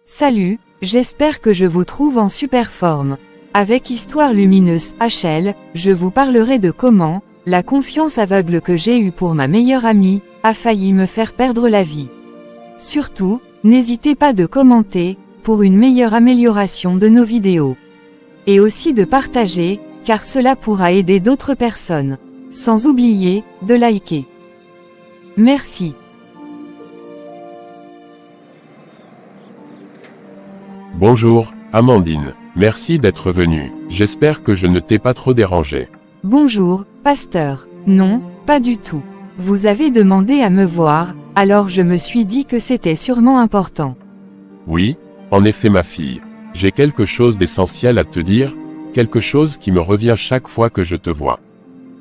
Salut, j'espère que je vous trouve en super forme. Avec Histoire Lumineuse HL, je vous parlerai de comment, la confiance aveugle que j'ai eue pour ma meilleure amie, a failli me faire perdre la vie. Surtout, n'hésitez pas de commenter, pour une meilleure amélioration de nos vidéos. Et aussi de partager, car cela pourra aider d'autres personnes. Sans oublier, de liker. Merci. Bonjour, Amandine. Merci d'être venue. J'espère que je ne t'ai pas trop dérangé. Bonjour, pasteur. Non, pas du tout. Vous avez demandé à me voir, alors je me suis dit que c'était sûrement important. Oui, en effet ma fille. J'ai quelque chose d'essentiel à te dire, quelque chose qui me revient chaque fois que je te vois.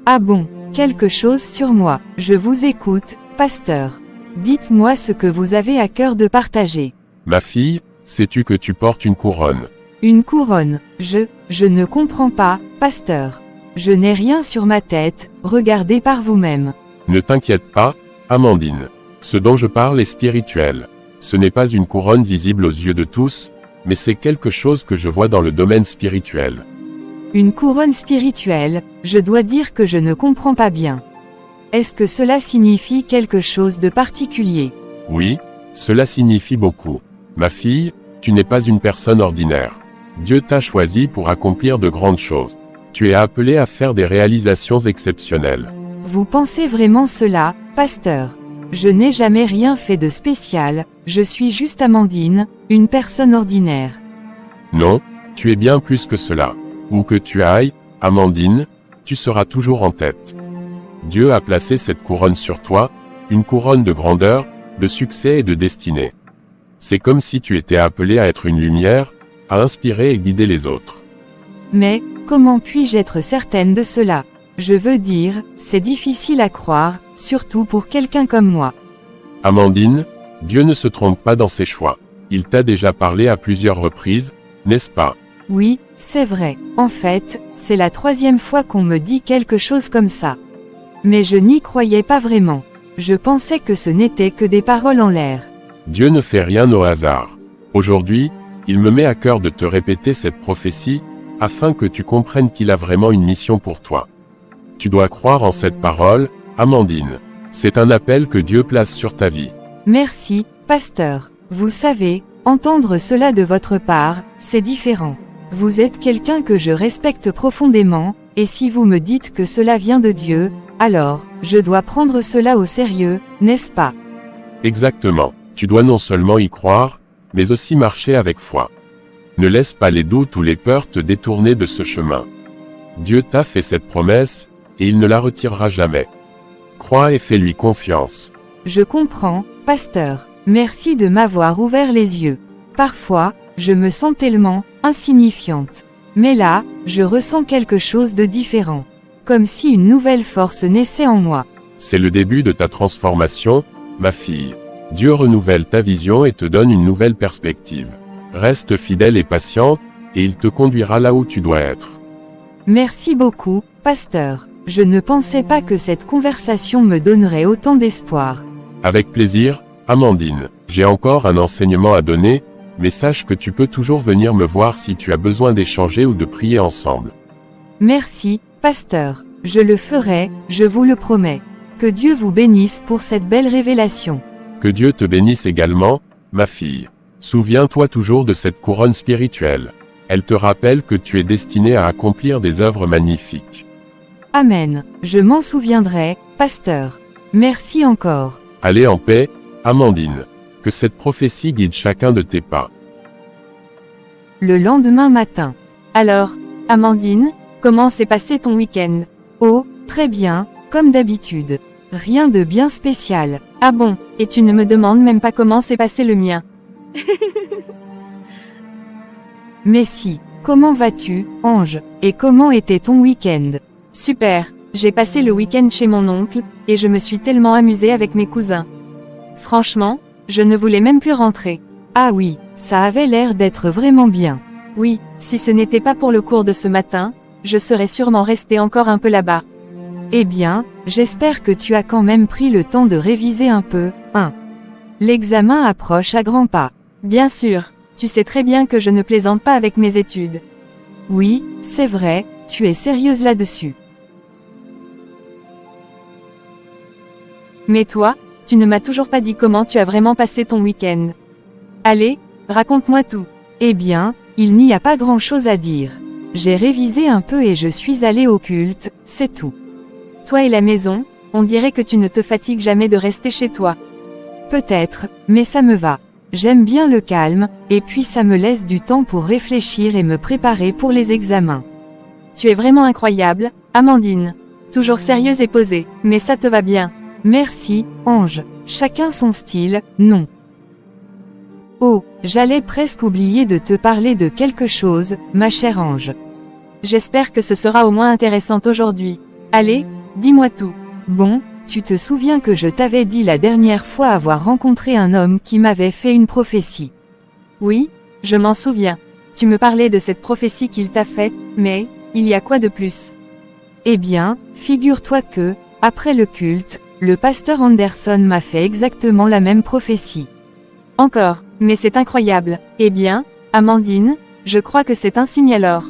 Ah bon, quelque chose sur moi. Je vous écoute, pasteur. Dites-moi ce que vous avez à cœur de partager. Ma fille, sais-tu que tu portes une couronne? Une couronne. Je ne comprends pas, pasteur. Je n'ai rien sur ma tête, regardez par vous-même. Ne t'inquiète pas, Amandine. Ce dont je parle est spirituel. Ce n'est pas une couronne visible aux yeux de tous, mais c'est quelque chose que je vois dans le domaine spirituel. Une couronne spirituelle, je dois dire que je ne comprends pas bien. Est-ce que cela signifie quelque chose de particulier? Oui, cela signifie beaucoup. Ma fille, tu n'es pas une personne ordinaire. Dieu t'a choisi pour accomplir de grandes choses. Tu es appelé à faire des réalisations exceptionnelles. Vous pensez vraiment cela, pasteur? Je n'ai jamais rien fait de spécial, je suis juste Amandine, une personne ordinaire. Non, tu es bien plus que cela. Où que tu ailles, Amandine, tu seras toujours en tête. Dieu a placé cette couronne sur toi, une couronne de grandeur, de succès et de destinée. C'est comme si tu étais appelé à être une lumière, à inspirer et guider les autres. Mais, comment puis-je être certaine de cela? Je veux dire, c'est difficile à croire, surtout pour quelqu'un comme moi. Amandine, Dieu ne se trompe pas dans ses choix. Il t'a déjà parlé à plusieurs reprises, n'est-ce pas? Oui, c'est vrai. En fait, c'est la 3e fois qu'on me dit quelque chose comme ça. Mais je n'y croyais pas vraiment. Je pensais que ce n'était que des paroles en l'air. Dieu ne fait rien au hasard. Aujourd'hui, il me met à cœur de te répéter cette prophétie, afin que tu comprennes qu'il a vraiment une mission pour toi. Tu dois croire en cette parole, Amandine. C'est un appel que Dieu place sur ta vie. Merci, pasteur. Vous savez, entendre cela de votre part, c'est différent. Vous êtes quelqu'un que je respecte profondément, et si vous me dites que cela vient de Dieu, alors, je dois prendre cela au sérieux, n'est-ce pas? Exactement. Tu dois non seulement y croire, mais aussi marcher avec foi. Ne laisse pas les doutes ou les peurs te détourner de ce chemin. Dieu t'a fait cette promesse, et il ne la retirera jamais. Crois et fais-lui confiance. Je comprends, pasteur. Merci de m'avoir ouvert les yeux. Parfois, je me sens tellement insignifiante. Mais là, je ressens quelque chose de différent. Comme si une nouvelle force naissait en moi. C'est le début de ta transformation, ma fille. Dieu renouvelle ta vision et te donne une nouvelle perspective. Reste fidèle et patiente, et il te conduira là où tu dois être. Merci beaucoup, pasteur. Je ne pensais pas que cette conversation me donnerait autant d'espoir. Avec plaisir, Amandine. J'ai encore un enseignement à donner, mais sache que tu peux toujours venir me voir si tu as besoin d'échanger ou de prier ensemble. Merci, pasteur. Je le ferai, je vous le promets. Que Dieu vous bénisse pour cette belle révélation. Que Dieu te bénisse également, ma fille. Souviens-toi toujours de cette couronne spirituelle. Elle te rappelle que tu es destinée à accomplir des œuvres magnifiques. Amen. Je m'en souviendrai, pasteur. Merci encore. Allez en paix, Amandine. Que cette prophétie guide chacun de tes pas. Le lendemain matin. Alors, Amandine, comment s'est passé ton week-end? Oh, très bien, comme d'habitude. Rien de bien spécial. Ah bon, et tu ne me demandes même pas comment s'est passé le mien. Mais si, comment vas-tu, Ange, et comment était ton week-end? Super, j'ai passé le week-end chez mon oncle, et je me suis tellement amusée avec mes cousins. Franchement, je ne voulais même plus rentrer. Ah oui, ça avait l'air d'être vraiment bien. Oui, si ce n'était pas pour le cours de ce matin, je serais sûrement restée encore un peu là-bas. Eh bien, j'espère que tu as quand même pris le temps de réviser un peu, hein. L'examen approche à grands pas. Bien sûr, tu sais très bien que je ne plaisante pas avec mes études. Oui, c'est vrai, tu es sérieuse là-dessus. Mais toi, tu ne m'as toujours pas dit comment tu as vraiment passé ton week-end. Allez, raconte-moi tout. Eh bien, il n'y a pas grand-chose à dire. J'ai révisé un peu et je suis allée au culte, c'est tout. Toi et la maison, on dirait que tu ne te fatigues jamais de rester chez toi. Peut-être, mais ça me va. J'aime bien le calme, et puis ça me laisse du temps pour réfléchir et me préparer pour les examens. Tu es vraiment incroyable, Amandine. Toujours sérieuse et posée, mais ça te va bien. Merci, Ange. Chacun son style, non. Oh, j'allais presque oublier de te parler de quelque chose, ma chère Ange. J'espère que ce sera au moins intéressant aujourd'hui. Allez, dis-moi tout. Bon, tu te souviens que je t'avais dit la dernière fois avoir rencontré un homme qui m'avait fait une prophétie. Oui, je m'en souviens. Tu me parlais de cette prophétie qu'il t'a faite, mais, il y a quoi de plus? Eh bien, figure-toi que, après le culte, le pasteur Anderson m'a fait exactement la même prophétie. Encore, mais c'est incroyable. Eh bien, Amandine, je crois que c'est un signe alors.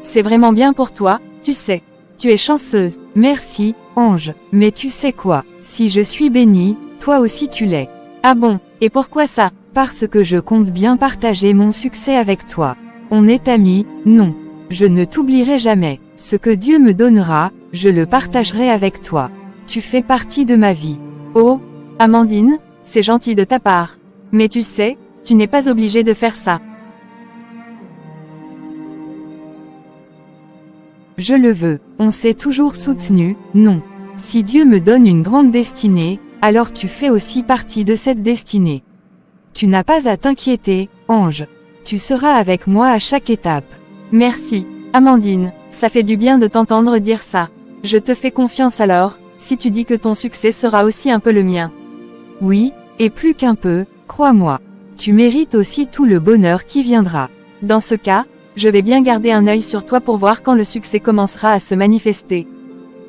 C'est vraiment bien pour toi, tu sais. Tu es chanceuse. Merci, Ange, mais tu sais quoi, si je suis bénie, toi aussi tu l'es. Ah bon, et pourquoi ça? Parce que je compte bien partager mon succès avec toi. On est amis, non. Je ne t'oublierai jamais. Ce que Dieu me donnera, je le partagerai avec toi. Tu fais partie de ma vie. Oh, Amandine, c'est gentil de ta part. Mais tu sais, tu n'es pas obligée de faire ça. Je le veux, on s'est toujours soutenu, non. Si Dieu me donne une grande destinée, alors tu fais aussi partie de cette destinée. Tu n'as pas à t'inquiéter, Ange. Tu seras avec moi à chaque étape. Merci, Amandine, ça fait du bien de t'entendre dire ça. Je te fais confiance alors, si tu dis que ton succès sera aussi un peu le mien. Oui, et plus qu'un peu, crois-moi. Tu mérites aussi tout le bonheur qui viendra. Dans ce cas, je vais bien garder un œil sur toi pour voir quand le succès commencera à se manifester.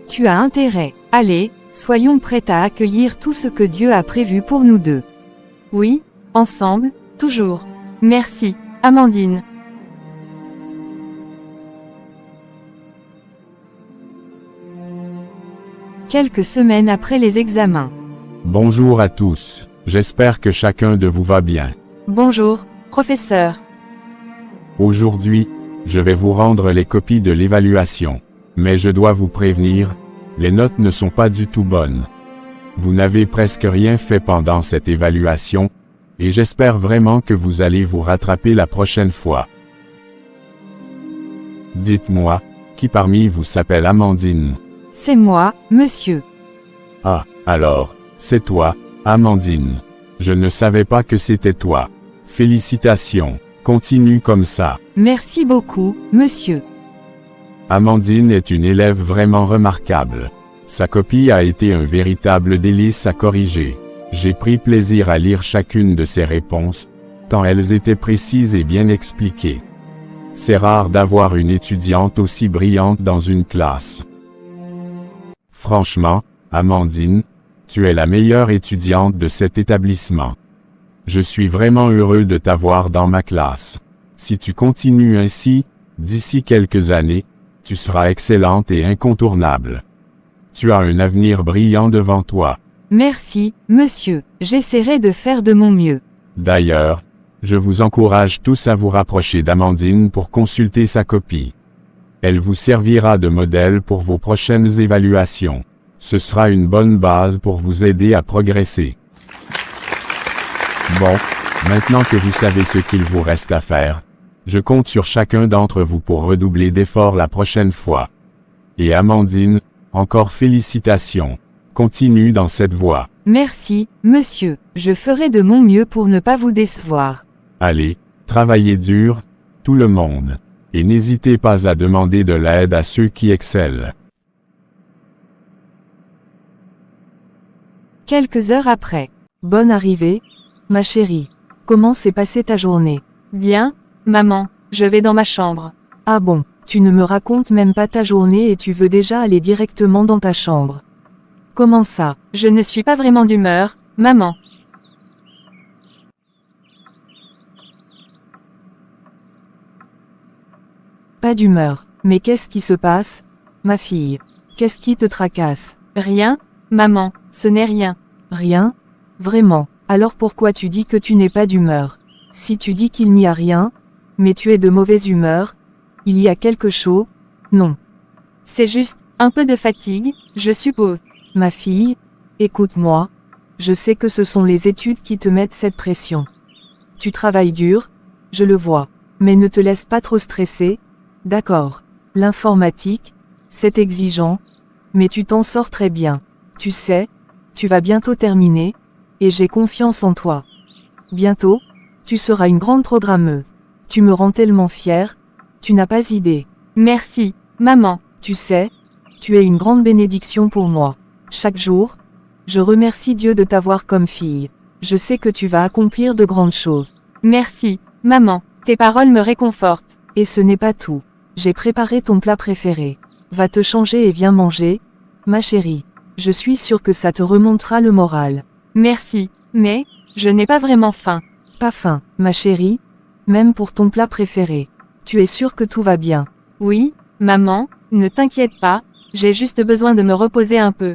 Tu as intérêt. Allez, soyons prêts à accueillir tout ce que Dieu a prévu pour nous deux. Oui, ensemble, toujours. Merci, Amandine. Quelques semaines après les examens. Bonjour à tous, j'espère que chacun de vous va bien. Bonjour, professeur. Aujourd'hui, je vais vous rendre les copies de l'évaluation. Mais je dois vous prévenir, les notes ne sont pas du tout bonnes. Vous n'avez presque rien fait pendant cette évaluation, et j'espère vraiment que vous allez vous rattraper la prochaine fois. Dites-moi, qui parmi vous s'appelle Amandine? C'est moi, monsieur. Ah, alors, c'est toi, Amandine. Je ne savais pas que c'était toi. Félicitations, continue comme ça. Merci beaucoup, monsieur. Amandine est une élève vraiment remarquable. Sa copie a été un véritable délice à corriger. J'ai pris plaisir à lire chacune de ses réponses, tant elles étaient précises et bien expliquées. C'est rare d'avoir une étudiante aussi brillante dans une classe. Franchement, Amandine, tu es la meilleure étudiante de cet établissement. Je suis vraiment heureux de t'avoir dans ma classe. Si tu continues ainsi, d'ici quelques années, tu seras excellente et incontournable. Tu as un avenir brillant devant toi. Merci, monsieur, j'essaierai de faire de mon mieux. D'ailleurs, je vous encourage tous à vous rapprocher d'Amandine pour consulter sa copie. Elle vous servira de modèle pour vos prochaines évaluations. Ce sera une bonne base pour vous aider à progresser. Bon, maintenant que vous savez ce qu'il vous reste à faire, je compte sur chacun d'entre vous pour redoubler d'efforts la prochaine fois. Et Amandine, encore félicitations. Continue dans cette voie. Merci, monsieur, je ferai de mon mieux pour ne pas vous décevoir. Allez, travaillez dur, tout le monde. Et n'hésitez pas à demander de l'aide à ceux qui excellent. Quelques heures après. Bonne arrivée, ma chérie. Comment s'est passée ta journée? Bien, maman, je vais dans ma chambre. Ah bon, tu ne me racontes même pas ta journée et tu veux déjà aller directement dans ta chambre. Comment ça? Je ne suis pas vraiment d'humeur, maman. Pas d'humeur. Mais qu'est-ce qui se passe, ma fille? Qu'est-ce qui te tracasse? Rien, maman, ce n'est rien. Rien? Vraiment? Alors pourquoi tu dis que tu n'es pas d'humeur? Si tu dis qu'il n'y a rien, mais tu es de mauvaise humeur, il y a quelque chose? Non. C'est juste, un peu de fatigue, je suppose. Ma fille, écoute-moi. Je sais que ce sont les études qui te mettent cette pression. Tu travailles dur, je le vois. Mais ne te laisse pas trop stresser, d'accord? L'informatique, c'est exigeant, mais tu t'en sors très bien. Tu sais, tu vas bientôt terminer, et j'ai confiance en toi. Bientôt, tu seras une grande programmeuse. Tu me rends tellement fière, tu n'as pas idée. Merci, maman. Tu sais, tu es une grande bénédiction pour moi. Chaque jour, je remercie Dieu de t'avoir comme fille. Je sais que tu vas accomplir de grandes choses. Merci, maman. Tes paroles me réconfortent. Et ce n'est pas tout. J'ai préparé ton plat préféré. Va te changer et viens manger, ma chérie. Je suis sûre que ça te remontera le moral. Merci, mais, je n'ai pas vraiment faim. Pas faim, ma chérie, même pour ton plat préféré. Tu es sûre que tout va bien? Oui, maman, ne t'inquiète pas, j'ai juste besoin de me reposer un peu.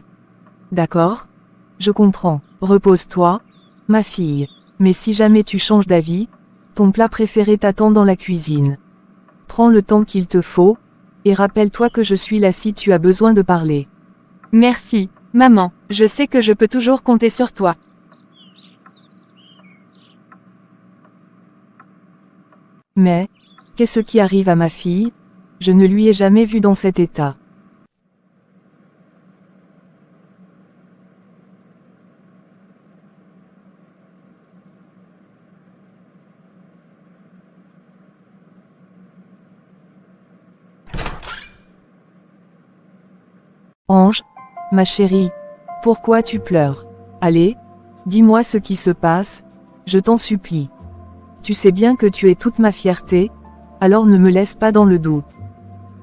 D'accord? Je comprends. Repose-toi, ma fille. Mais si jamais tu changes d'avis, ton plat préféré t'attend dans la cuisine. Prends le temps qu'il te faut, et rappelle-toi que je suis là si tu as besoin de parler. Merci, maman, je sais que je peux toujours compter sur toi. Mais, qu'est-ce qui arrive à ma fille? Je ne lui ai jamais vu dans cet état. Ange, ma chérie, pourquoi tu pleures? Allez, dis-moi ce qui se passe, je t'en supplie. Tu sais bien que tu es toute ma fierté, alors ne me laisse pas dans le doute.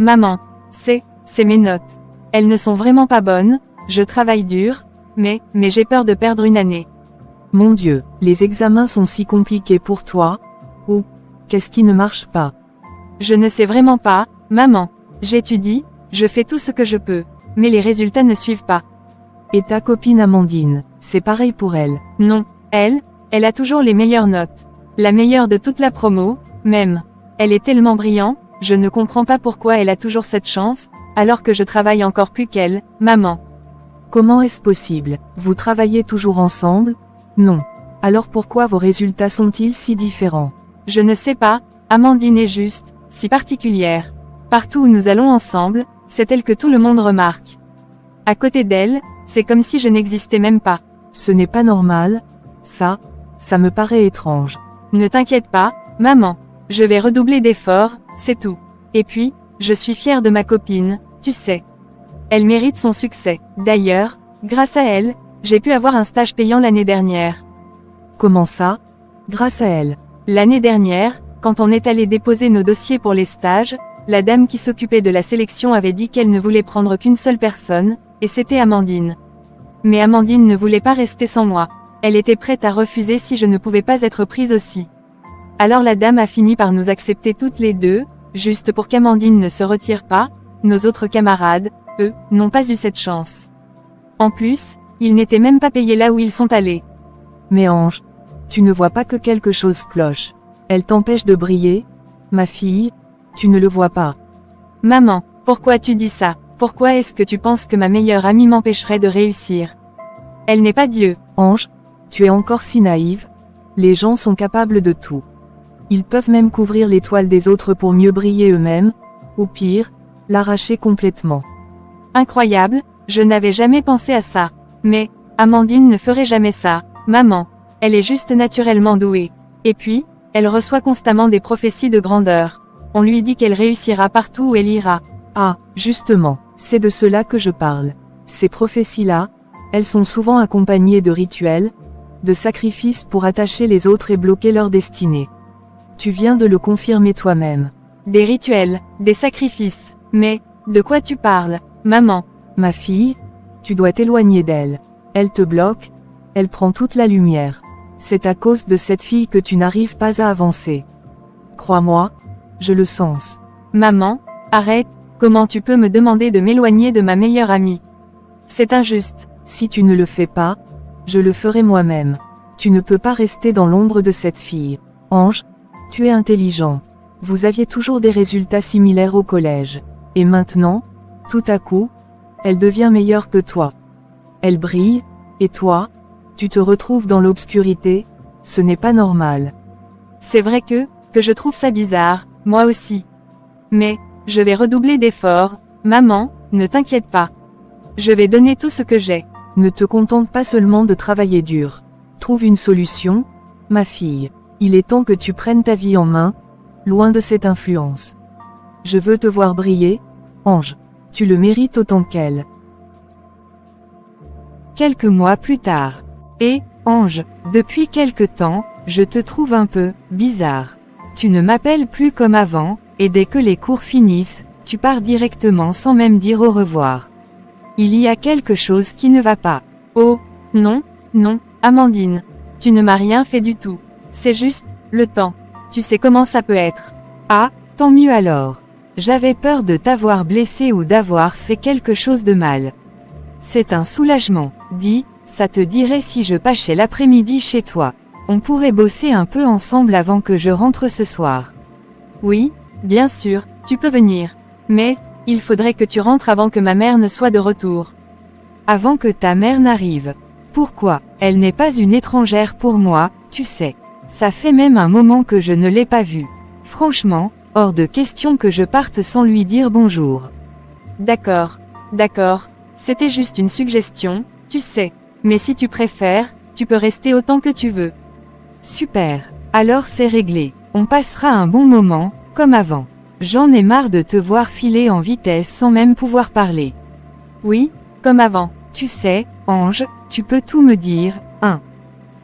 Maman, c'est mes notes. Elles ne sont vraiment pas bonnes, je travaille dur, mais j'ai peur de perdre une année. Mon Dieu, les examens sont si compliqués pour toi, ou, qu'est-ce qui ne marche pas? Je ne sais vraiment pas, maman. J'étudie, je fais tout ce que je peux, mais les résultats ne suivent pas. Et ta copine Amandine, c'est pareil pour elle? Non, elle a toujours les meilleures notes. La meilleure de toute la promo, même. Elle est tellement brillante, je ne comprends pas pourquoi elle a toujours cette chance, alors que je travaille encore plus qu'elle, maman. Comment est-ce possible? Vous travaillez toujours ensemble? Non. Alors pourquoi vos résultats sont-ils si différents? Je ne sais pas, Amandine est juste, si particulière. Partout où nous allons ensemble, c'est elle que tout le monde remarque. À côté d'elle, c'est comme si je n'existais même pas. Ce n'est pas normal, ça me paraît étrange. Ne t'inquiète pas, maman. Je vais redoubler d'efforts, c'est tout. Et puis, je suis fière de ma copine, tu sais. Elle mérite son succès. D'ailleurs, grâce à elle, j'ai pu avoir un stage payant l'année dernière. Comment ça? Grâce à elle? L'année dernière, quand on est allé déposer nos dossiers pour les stages, la dame qui s'occupait de la sélection avait dit qu'elle ne voulait prendre qu'une seule personne, et c'était Amandine. Mais Amandine ne voulait pas rester sans moi. Elle était prête à refuser si je ne pouvais pas être prise aussi. Alors la dame a fini par nous accepter toutes les deux, juste pour qu'Amandine ne se retire pas. Nos autres camarades, eux, n'ont pas eu cette chance. En plus, ils n'étaient même pas payés là où ils sont allés. Mais Ange, tu ne vois pas que quelque chose cloche. Elle t'empêche de briller? Ma fille, tu ne le vois pas. Maman, pourquoi tu dis ça? Pourquoi est-ce que tu penses que ma meilleure amie m'empêcherait de réussir? Elle n'est pas Dieu. Ange, tu es encore si naïve. Les gens sont capables de tout. Ils peuvent même couvrir l'étoile des autres pour mieux briller eux-mêmes, ou pire, l'arracher complètement. Incroyable, je n'avais jamais pensé à ça. Mais, Amandine ne ferait jamais ça, maman. Elle est juste naturellement douée. Et puis, elle reçoit constamment des prophéties de grandeur. On lui dit qu'elle réussira partout où elle ira. Ah, justement, c'est de cela que je parle. Ces prophéties-là, elles sont souvent accompagnées de rituels, de sacrifices pour attacher les autres et bloquer leur destinée. Tu viens de le confirmer toi-même. Des rituels, des sacrifices. Mais, de quoi tu parles, maman? Ma fille, tu dois t'éloigner d'elle. Elle te bloque, elle prend toute la lumière. C'est à cause de cette fille que tu n'arrives pas à avancer. Crois-moi, je le sens. Maman, arrête, comment tu peux me demander de m'éloigner de ma meilleure amie? C'est injuste. Si tu ne le fais pas, je le ferai moi-même. Tu ne peux pas rester dans l'ombre de cette fille. Ange, tu es intelligent. Vous aviez toujours des résultats similaires au collège. Et maintenant, tout à coup, elle devient meilleure que toi. Elle brille, et toi, tu te retrouves dans l'obscurité, ce n'est pas normal. C'est vrai que je trouve ça bizarre, moi aussi. Mais, je vais redoubler d'efforts, maman, ne t'inquiète pas. Je vais donner tout ce que j'ai. Ne te contente pas seulement de travailler dur. Trouve une solution, ma fille. Il est temps que tu prennes ta vie en main, loin de cette influence. Je veux te voir briller, Ange. Tu le mérites autant qu'elle. Quelques mois plus tard. Et, Ange, depuis quelque temps, je te trouve un peu bizarre. Tu ne m'appelles plus comme avant, et dès que les cours finissent, tu pars directement sans même dire au revoir. Il y a quelque chose qui ne va pas. Oh, non, non, Amandine. Tu ne m'as rien fait du tout. C'est juste, le temps. Tu sais comment ça peut être. Ah, tant mieux alors. J'avais peur de t'avoir blessé ou d'avoir fait quelque chose de mal. C'est un soulagement. Dis, ça te dirait si je passais l'après-midi chez toi? On pourrait bosser un peu ensemble avant que je rentre ce soir. Oui, bien sûr, tu peux venir. Mais, il faudrait que tu rentres avant que ma mère ne soit de retour. Avant que ta mère n'arrive. Pourquoi? Elle n'est pas une étrangère pour moi, tu sais. Ça fait même un moment que je ne l'ai pas vue. Franchement, hors de question que je parte sans lui dire bonjour. D'accord, d'accord, c'était juste une suggestion, tu sais. Mais si tu préfères, tu peux rester autant que tu veux. Super, alors c'est réglé. On passera un bon moment, comme avant. J'en ai marre de te voir filer en vitesse sans même pouvoir parler. Oui, comme avant. Tu sais, Ange, tu peux tout me dire, hein.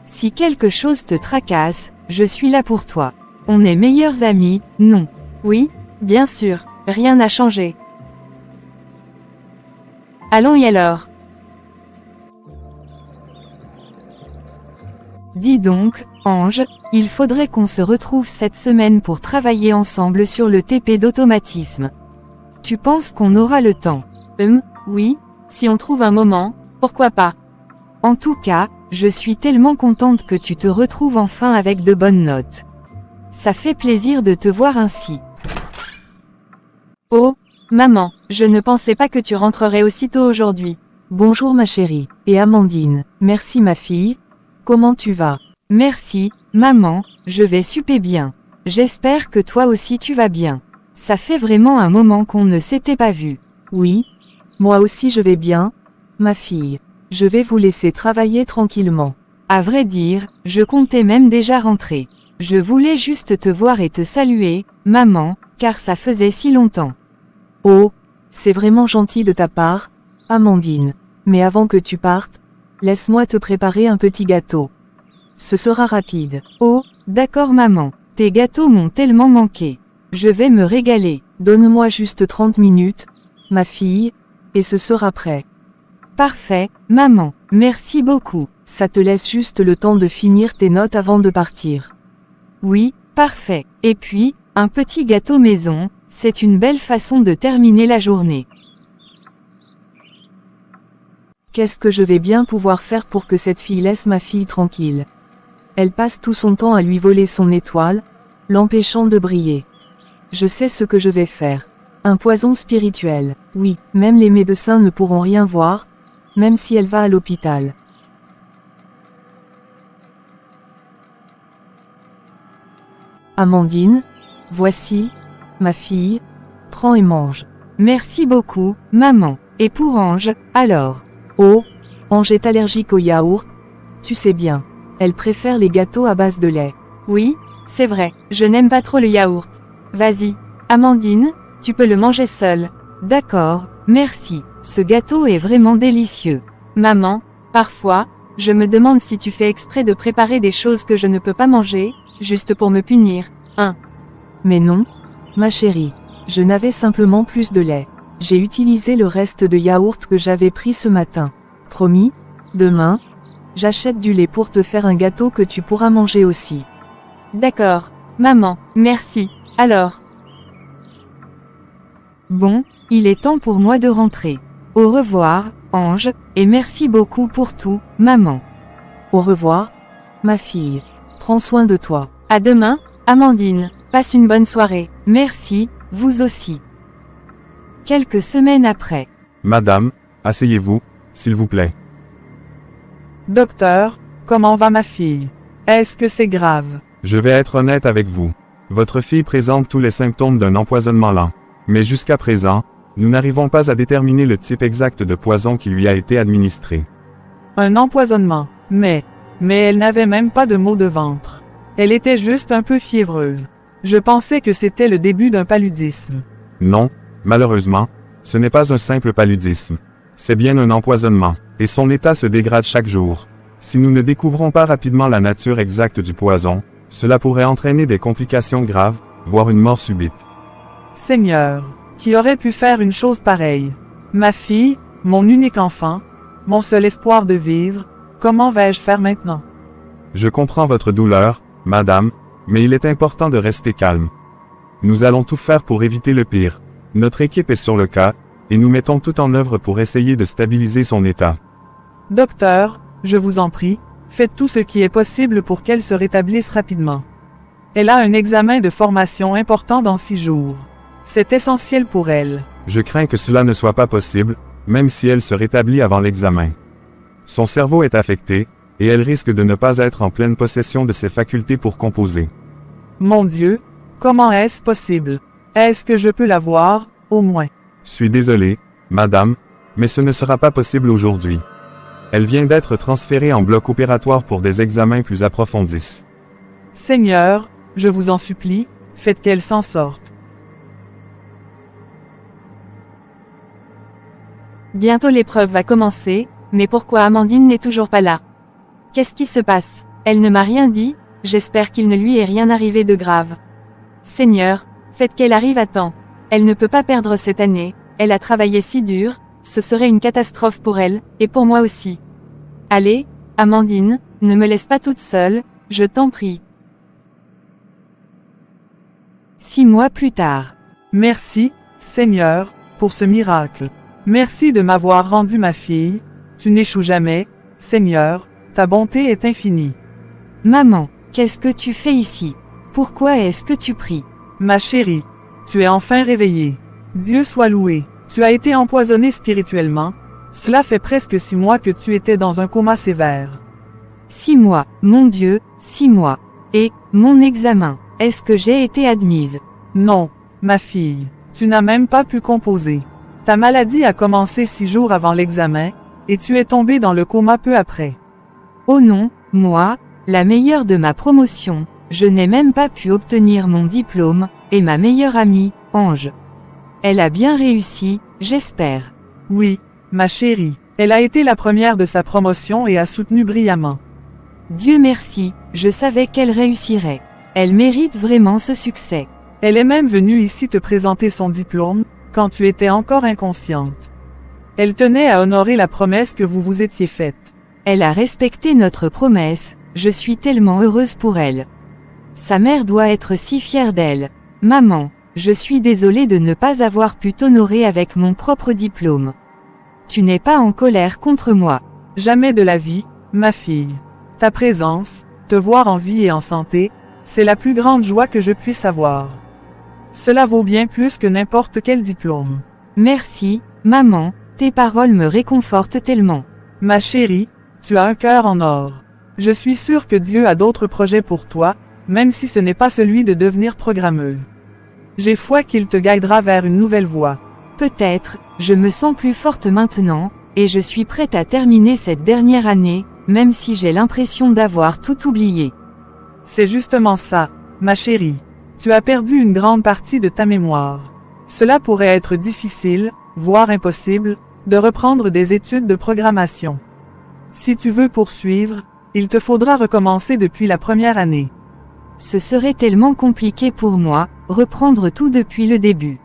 Si quelque chose te tracasse, je suis là pour toi. On est meilleurs amis, non? Oui, bien sûr, rien n'a changé. Allons y alors. Dis donc, Ange, il faudrait qu'on se retrouve cette semaine pour travailler ensemble sur le TP d'automatisme. Tu penses qu'on aura le temps? Oui, si on trouve un moment, pourquoi pas? En tout cas, je suis tellement contente que tu te retrouves enfin avec de bonnes notes. Ça fait plaisir de te voir ainsi. Oh, maman, je ne pensais pas que tu rentrerais aussitôt aujourd'hui. Bonjour ma chérie, et Amandine, merci ma fille, comment tu vas? Merci, maman, je vais super bien. J'espère que toi aussi tu vas bien. Ça fait vraiment un moment qu'on ne s'était pas vu. Oui, moi aussi je vais bien, ma fille. Je vais vous laisser travailler tranquillement. À vrai dire, je comptais même déjà rentrer. Je voulais juste te voir et te saluer, maman, car ça faisait si longtemps. Oh, c'est vraiment gentil de ta part, Amandine. Mais avant que tu partes, laisse-moi te préparer un petit gâteau. Ce sera rapide. Oh, d'accord maman, tes gâteaux m'ont tellement manqué. Je vais me régaler. Donne-moi juste 30 minutes, ma fille, et ce sera prêt. Parfait, maman, merci beaucoup. Ça te laisse juste le temps de finir tes notes avant de partir. Oui, parfait. Et puis, un petit gâteau maison, c'est une belle façon de terminer la journée. Qu'est-ce que je vais bien pouvoir faire pour que cette fille laisse ma fille tranquille? Elle passe tout son temps à lui voler son étoile, l'empêchant de briller. Je sais ce que je vais faire. Un poison spirituel. Oui, même les médecins ne pourront rien voir, même si elle va à l'hôpital. Amandine, voici, ma fille, prends et mange. Merci beaucoup, maman. Et pour Ange, alors? Oh, Ange est allergique au yaourt, tu sais bien. Elle préfère les gâteaux à base de lait. Oui, c'est vrai, je n'aime pas trop le yaourt. Vas-y, Amandine, tu peux le manger seule. D'accord, merci. Ce gâteau est vraiment délicieux. Maman, parfois, je me demande si tu fais exprès de préparer des choses que je ne peux pas manger, juste pour me punir, hein. Mais non, ma chérie, je n'avais simplement plus de lait. J'ai utilisé le reste de yaourt que j'avais pris ce matin. Promis, demain, j'achète du lait pour te faire un gâteau que tu pourras manger aussi. D'accord, maman, merci. Alors. Bon, il est temps pour moi de rentrer. Au revoir, Ange, et merci beaucoup pour tout, maman. Au revoir, ma fille. Prends soin de toi. À demain, Amandine. Passe une bonne soirée. Merci, vous aussi. Quelques semaines après. Madame, asseyez-vous, s'il vous plaît. Docteur, comment va ma fille? Est-ce que c'est grave? Je vais être honnête avec vous. Votre fille présente tous les symptômes d'un empoisonnement lent. Mais jusqu'à présent, nous n'arrivons pas à déterminer le type exact de poison qui lui a été administré. Un empoisonnement. Mais elle n'avait même pas de maux de ventre. Elle était juste un peu fiévreuse. Je pensais que c'était le début d'un paludisme. Non, malheureusement, ce n'est pas un simple paludisme. C'est bien un empoisonnement, et son état se dégrade chaque jour. Si nous ne découvrons pas rapidement la nature exacte du poison, cela pourrait entraîner des complications graves, voire une mort subite. Seigneur, qui aurait pu faire une chose pareille? Ma fille, mon unique enfant, mon seul espoir de vivre, comment vais-je faire maintenant? Je comprends votre douleur, madame, mais il est important de rester calme. Nous allons tout faire pour éviter le pire. Notre équipe est sur le cas, et nous mettons tout en œuvre pour essayer de stabiliser son état. Docteur, je vous en prie, faites tout ce qui est possible pour qu'elle se rétablisse rapidement. Elle a un examen de formation important dans 6 jours. C'est essentiel pour elle. Je crains que cela ne soit pas possible, même si elle se rétablit avant l'examen. Son cerveau est affecté, et elle risque de ne pas être en pleine possession de ses facultés pour composer. Mon Dieu, comment est-ce possible? Est-ce que je peux la voir, au moins? Suis désolé, madame, mais ce ne sera pas possible aujourd'hui. Elle vient d'être transférée en bloc opératoire pour des examens plus approfondis. Seigneur, je vous en supplie, faites qu'elle s'en sorte. Bientôt l'épreuve va commencer, mais pourquoi Amandine n'est toujours pas là? Qu'est-ce qui se passe? Elle ne m'a rien dit, j'espère qu'il ne lui est rien arrivé de grave. Seigneur, faites qu'elle arrive à temps. Elle ne peut pas perdre cette année, elle a travaillé si dur, ce serait une catastrophe pour elle, et pour moi aussi. Allez, Amandine, ne me laisse pas toute seule, je t'en prie. 6 mois plus tard. Merci, Seigneur, pour ce miracle. Merci de m'avoir rendu ma fille. Tu n'échoues jamais, Seigneur, ta bonté est infinie. Maman, qu'est-ce que tu fais ici? Pourquoi est-ce que tu pries? Ma chérie, tu es enfin réveillée. Dieu soit loué. Tu as été empoisonnée spirituellement. Cela fait presque 6 mois que tu étais dans un coma sévère. 6 mois, mon Dieu, 6 mois. Et, mon examen, est-ce que j'ai été admise? Non, ma fille, tu n'as même pas pu composer. Ta maladie a commencé 6 jours avant l'examen, et tu es tombée dans le coma peu après. Oh non, moi, la meilleure de ma promotion, je n'ai même pas pu obtenir mon diplôme, et ma meilleure amie, Ange. Elle a bien réussi, j'espère. Oui, ma chérie, elle a été la première de sa promotion et a soutenu brillamment. Dieu merci, je savais qu'elle réussirait. Elle mérite vraiment ce succès. Elle est même venue ici te présenter son diplôme, quand tu étais encore inconsciente. Elle tenait à honorer la promesse que vous vous étiez faite. Elle a respecté notre promesse, je suis tellement heureuse pour elle. Sa mère doit être si fière d'elle. Maman, je suis désolée de ne pas avoir pu t'honorer avec mon propre diplôme. Tu n'es pas en colère contre moi. Jamais de la vie, ma fille. Ta présence, te voir en vie et en santé, c'est la plus grande joie que je puisse avoir. Cela vaut bien plus que n'importe quel diplôme. Merci, maman, tes paroles me réconfortent tellement. Ma chérie, tu as un cœur en or. Je suis sûre que Dieu a d'autres projets pour toi, même si ce n'est pas celui de devenir programmeuse. J'ai foi qu'il te guidera vers une nouvelle voie. Peut-être, je me sens plus forte maintenant, et je suis prête à terminer cette dernière année, même si j'ai l'impression d'avoir tout oublié. C'est justement ça, ma chérie. Tu as perdu une grande partie de ta mémoire. Cela pourrait être difficile, voire impossible, de reprendre des études de programmation. Si tu veux poursuivre, il te faudra recommencer depuis la première année. Ce serait tellement compliqué pour moi, reprendre tout depuis le début.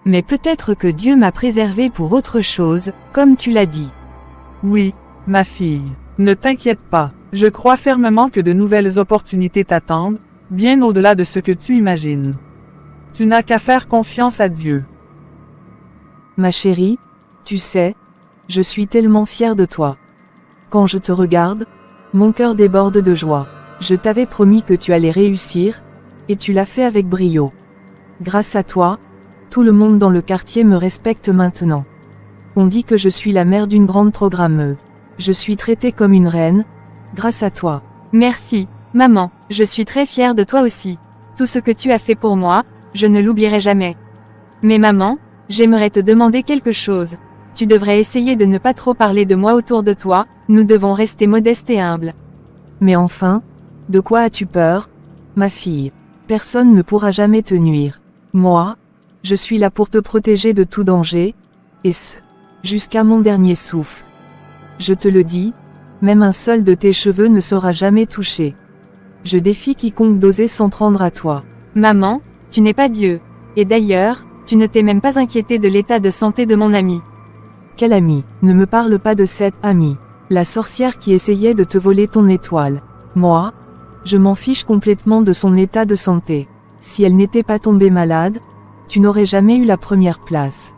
Mais peut-être que Dieu m'a préservé pour autre chose, comme tu l'as dit. Oui, ma fille, ne t'inquiète pas. Je crois fermement que de nouvelles opportunités t'attendent, bien au-delà de ce que tu imagines. Tu n'as qu'à faire confiance à Dieu. Ma chérie, tu sais, je suis tellement fière de toi. Quand je te regarde, mon cœur déborde de joie. Je t'avais promis que tu allais réussir, et tu l'as fait avec brio. Grâce à toi, tout le monde dans le quartier me respecte maintenant. On dit que je suis la mère d'une grande programmeuse. Je suis traitée comme une reine, grâce à toi. Merci, maman, je suis très fière de toi aussi. Tout ce que tu as fait pour moi, je ne l'oublierai jamais. Mais maman, j'aimerais te demander quelque chose. Tu devrais essayer de ne pas trop parler de moi autour de toi, nous devons rester modestes et humbles. Mais enfin, de quoi as-tu peur, ma fille? Personne ne pourra jamais te nuire. Moi, je suis là pour te protéger de tout danger, et ce, jusqu'à mon dernier souffle. Je te le dis, même un seul de tes cheveux ne sera jamais touché. Je défie quiconque d'oser s'en prendre à toi. Maman, tu n'es pas Dieu. Et d'ailleurs, tu ne t'es même pas inquiété de l'état de santé de mon ami. Quel ami? Ne me parle pas de cette amie. La sorcière qui essayait de te voler ton étoile. Moi, je m'en fiche complètement de son état de santé. Si elle n'était pas tombée malade, tu n'aurais jamais eu la première place.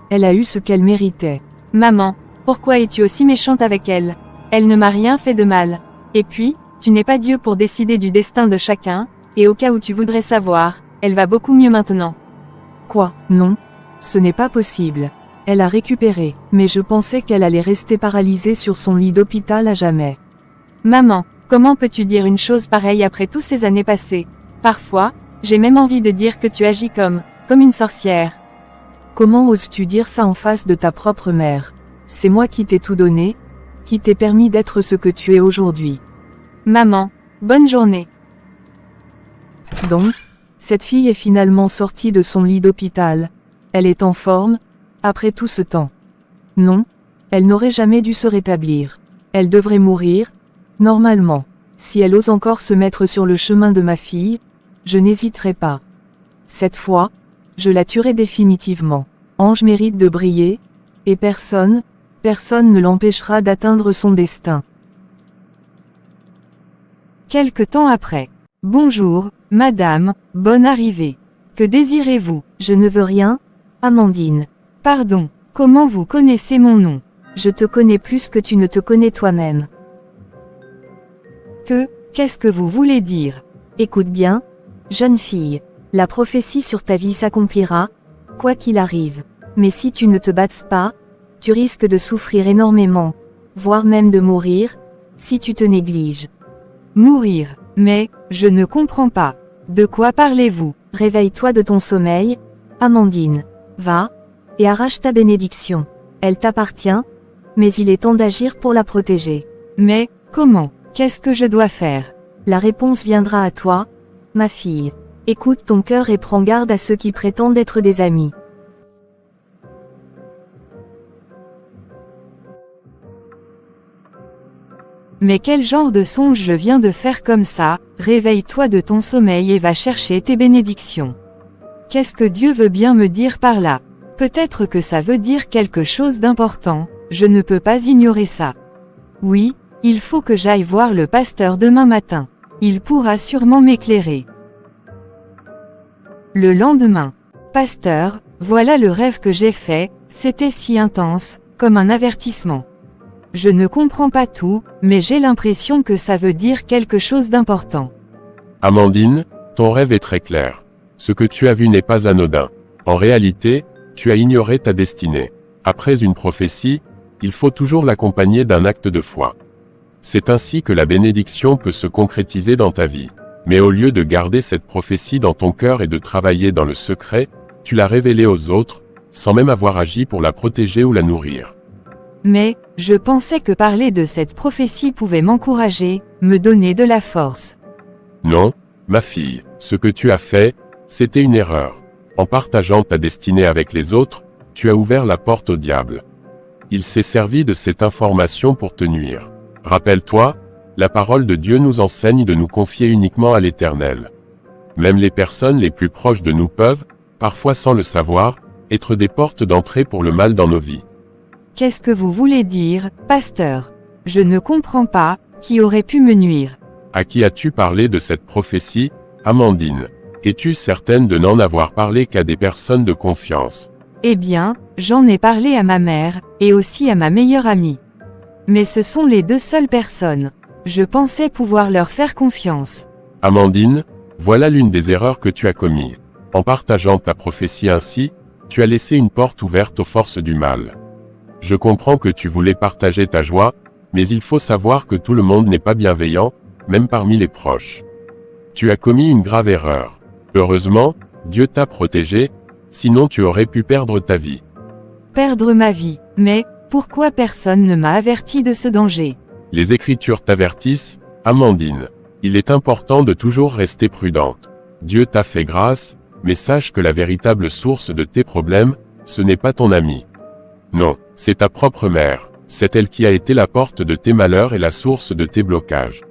Elle a eu ce qu'elle méritait. Maman, pourquoi es-tu aussi méchante avec elle? Elle ne m'a rien fait de mal. Et puis, tu n'es pas Dieu pour décider du destin de chacun, et au cas où tu voudrais savoir, elle va beaucoup mieux maintenant. Quoi? Non. Ce n'est pas possible. Elle a récupéré, mais je pensais qu'elle allait rester paralysée sur son lit d'hôpital à jamais. Maman, comment peux-tu dire une chose pareille après toutes ces années passées? Parfois, j'ai même envie de dire que tu agis comme une sorcière. Comment oses-tu dire ça en face de ta propre mère? C'est moi qui t'ai tout donné, qui t'ai permis d'être ce que tu es aujourd'hui. Maman, bonne journée. Donc, cette fille est finalement sortie de son lit d'hôpital. Elle est en forme, après tout ce temps. Non, elle n'aurait jamais dû se rétablir. Elle devrait mourir, normalement. Si elle ose encore se mettre sur le chemin de ma fille, je n'hésiterai pas. Cette fois, je la tuerai définitivement. Ange mérite de briller, et personne ne l'empêchera d'atteindre son destin. Quelque temps après. Bonjour, madame, bonne arrivée. Que désirez-vous? Je ne veux rien, Amandine. Pardon, comment vous connaissez mon nom? Je te connais plus que tu ne te connais toi-même. Qu'est-ce que vous voulez dire? Écoute bien, jeune fille, la prophétie sur ta vie s'accomplira, quoi qu'il arrive. Mais si tu ne te bats pas, tu risques de souffrir énormément, voire même de mourir, si tu te négliges. Mourir? Mais, je ne comprends pas. De quoi parlez-vous? Réveille-toi de ton sommeil, Amandine. Va, et arrache ta bénédiction. Elle t'appartient, mais il est temps d'agir pour la protéger. Mais, comment? Qu'est-ce que je dois faire? La réponse viendra à toi, ma fille. Écoute ton cœur et prends garde à ceux qui prétendent être des amis. Mais quel genre de songe je viens de faire comme ça? Réveille-toi de ton sommeil et va chercher tes bénédictions. Qu'est-ce que Dieu veut bien me dire par là? Peut-être que ça veut dire quelque chose d'important, je ne peux pas ignorer ça. Oui, il faut que j'aille voir le pasteur demain matin. Il pourra sûrement m'éclairer. Le lendemain. Pasteur, voilà le rêve que j'ai fait, c'était si intense, comme un avertissement. Je ne comprends pas tout, mais j'ai l'impression que ça veut dire quelque chose d'important. Amandine, ton rêve est très clair. Ce que tu as vu n'est pas anodin. En réalité, tu as ignoré ta destinée. Après une prophétie, il faut toujours l'accompagner d'un acte de foi. C'est ainsi que la bénédiction peut se concrétiser dans ta vie. Mais au lieu de garder cette prophétie dans ton cœur et de travailler dans le secret, tu l'as révélée aux autres, sans même avoir agi pour la protéger ou la nourrir. Mais, je pensais que parler de cette prophétie pouvait m'encourager, me donner de la force. Non, ma fille, ce que tu as fait, c'était une erreur. En partageant ta destinée avec les autres, tu as ouvert la porte au diable. Il s'est servi de cette information pour te nuire. Rappelle-toi, la parole de Dieu nous enseigne de nous confier uniquement à l'Éternel. Même les personnes les plus proches de nous peuvent, parfois sans le savoir, être des portes d'entrée pour le mal dans nos vies. Qu'est-ce que vous voulez dire, pasteur? Je ne comprends pas, qui aurait pu me nuire? À qui as-tu parlé de cette prophétie, Amandine? Es-tu certaine de n'en avoir parlé qu'à des personnes de confiance? Eh bien, j'en ai parlé à ma mère, et aussi à ma meilleure amie. Mais ce sont les deux seules personnes. Je pensais pouvoir leur faire confiance. Amandine, voilà l'une des erreurs que tu as commises. En partageant ta prophétie ainsi, tu as laissé une porte ouverte aux forces du mal. Je comprends que tu voulais partager ta joie, mais il faut savoir que tout le monde n'est pas bienveillant, même parmi les proches. Tu as commis une grave erreur. Heureusement, Dieu t'a protégé, sinon tu aurais pu perdre ta vie. Perdre ma vie. Mais, pourquoi personne ne m'a averti de ce danger? Les Écritures t'avertissent, Amandine. Il est important de toujours rester prudente. Dieu t'a fait grâce, mais sache que la véritable source de tes problèmes, ce n'est pas ton ami. Non, c'est ta propre mère. C'est elle qui a été la porte de tes malheurs et la source de tes blocages.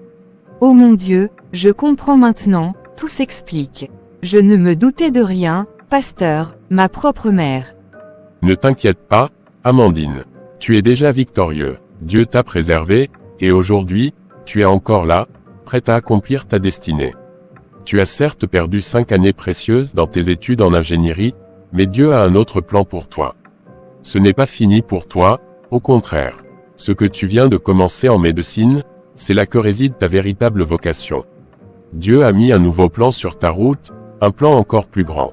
Oh mon Dieu, je comprends maintenant, tout s'explique. Je ne me doutais de rien, pasteur, ma propre mère. Ne t'inquiète pas, Amandine. Tu es déjà victorieux. Dieu t'a préservé, et aujourd'hui, tu es encore là, prête à accomplir ta destinée. Tu as certes perdu 5 années précieuses dans tes études en ingénierie, mais Dieu a un autre plan pour toi. Ce n'est pas fini pour toi, au contraire. Ce que tu viens de commencer en médecine, c'est là que réside ta véritable vocation. Dieu a mis un nouveau plan sur ta route, un plan encore plus grand.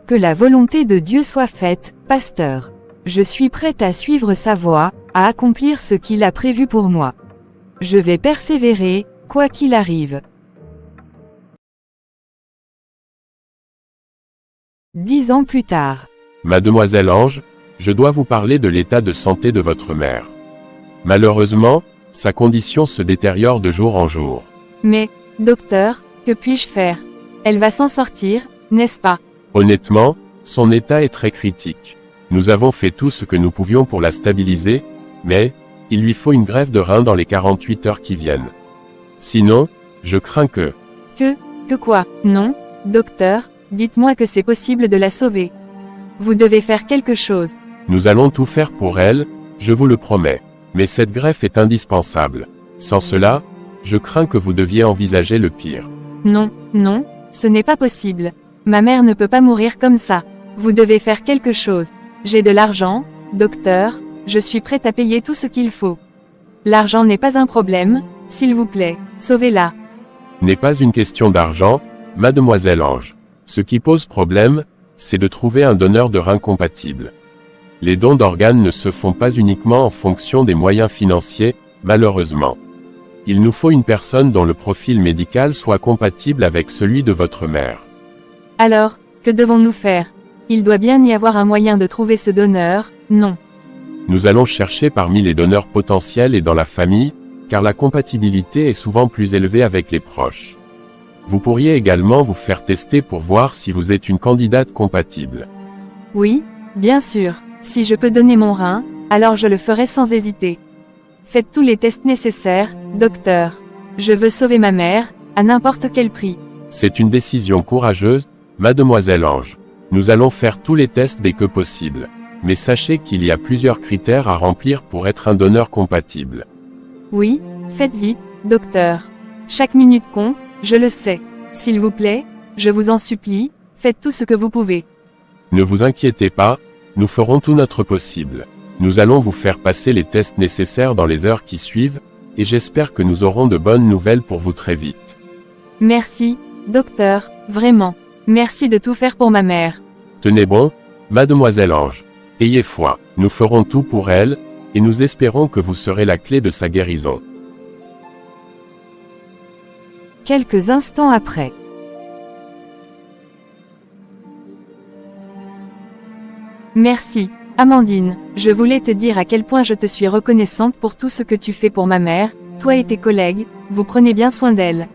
Que la volonté de Dieu soit faite, pasteur. Je suis prête à suivre sa voie, à accomplir ce qu'il a prévu pour moi. Je vais persévérer, quoi qu'il arrive. 10 ans plus tard. Mademoiselle Ange, je dois vous parler de l'état de santé de votre mère. Malheureusement, sa condition se détériore de jour en jour. Mais, docteur, que puis-je faire? Elle va s'en sortir, n'est-ce pas? Honnêtement, son état est très critique. Nous avons fait tout ce que nous pouvions pour la stabiliser, mais, il lui faut une greffe de rein dans les 48 heures qui viennent. Sinon, je crains que... Que quoi? Non, docteur, dites-moi que c'est possible de la sauver. Vous devez faire quelque chose. Nous allons tout faire pour elle, je vous le promets. Mais cette greffe est indispensable. Sans cela, je crains que vous deviez envisager le pire. Non, non, ce n'est pas possible. Ma mère ne peut pas mourir comme ça. Vous devez faire quelque chose. J'ai de l'argent, docteur, je suis prête à payer tout ce qu'il faut. L'argent n'est pas un problème, s'il vous plaît, sauvez-la. N'est pas une question d'argent, mademoiselle Ange. Ce qui pose problème, c'est de trouver un donneur de rein compatible. Les dons d'organes ne se font pas uniquement en fonction des moyens financiers, malheureusement. Il nous faut une personne dont le profil médical soit compatible avec celui de votre mère. Alors, que devons-nous faire? Il doit bien y avoir un moyen de trouver ce donneur, non? Nous allons chercher parmi les donneurs potentiels et dans la famille, car la compatibilité est souvent plus élevée avec les proches. Vous pourriez également vous faire tester pour voir si vous êtes une candidate compatible. Oui, bien sûr. Si je peux donner mon rein, alors je le ferai sans hésiter. Faites tous les tests nécessaires, docteur. Je veux sauver ma mère, à n'importe quel prix. C'est une décision courageuse, mademoiselle Ange. Nous allons faire tous les tests dès que possible. Mais sachez qu'il y a plusieurs critères à remplir pour être un donneur compatible. Oui, faites vite, docteur. Chaque minute compte, je le sais. S'il vous plaît, je vous en supplie, faites tout ce que vous pouvez. Ne vous inquiétez pas, nous ferons tout notre possible. Nous allons vous faire passer les tests nécessaires dans les heures qui suivent, et j'espère que nous aurons de bonnes nouvelles pour vous très vite. Merci, docteur, vraiment. Merci de tout faire pour ma mère. Tenez bon, mademoiselle Ange. Ayez foi, nous ferons tout pour elle, et nous espérons que vous serez la clé de sa guérison. Quelques instants après. Merci, Amandine. Je voulais te dire à quel point je te suis reconnaissante pour tout ce que tu fais pour ma mère, toi et tes collègues, vous prenez bien soin d'elle.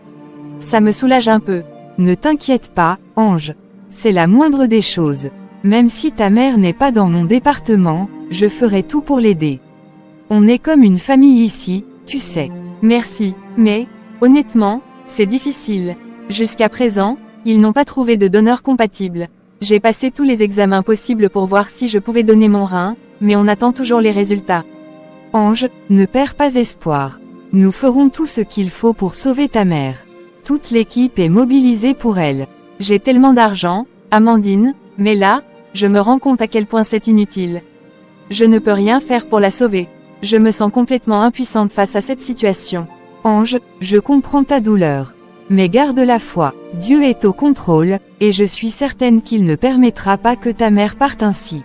Ça me soulage un peu. Ne t'inquiète pas, Ange. C'est la moindre des choses. Même si ta mère n'est pas dans mon département, je ferai tout pour l'aider. On est comme une famille ici, tu sais. Merci, mais, honnêtement, c'est difficile. Jusqu'à présent, ils n'ont pas trouvé de donneur compatible. J'ai passé tous les examens possibles pour voir si je pouvais donner mon rein, mais on attend toujours les résultats. Ange, ne perds pas espoir. Nous ferons tout ce qu'il faut pour sauver ta mère. Toute l'équipe est mobilisée pour elle. J'ai tellement d'argent, Amandine, mais là, je me rends compte à quel point c'est inutile. Je ne peux rien faire pour la sauver. Je me sens complètement impuissante face à cette situation. Ange, je comprends ta douleur. Mais garde la foi, Dieu est au contrôle, et je suis certaine qu'il ne permettra pas que ta mère parte ainsi.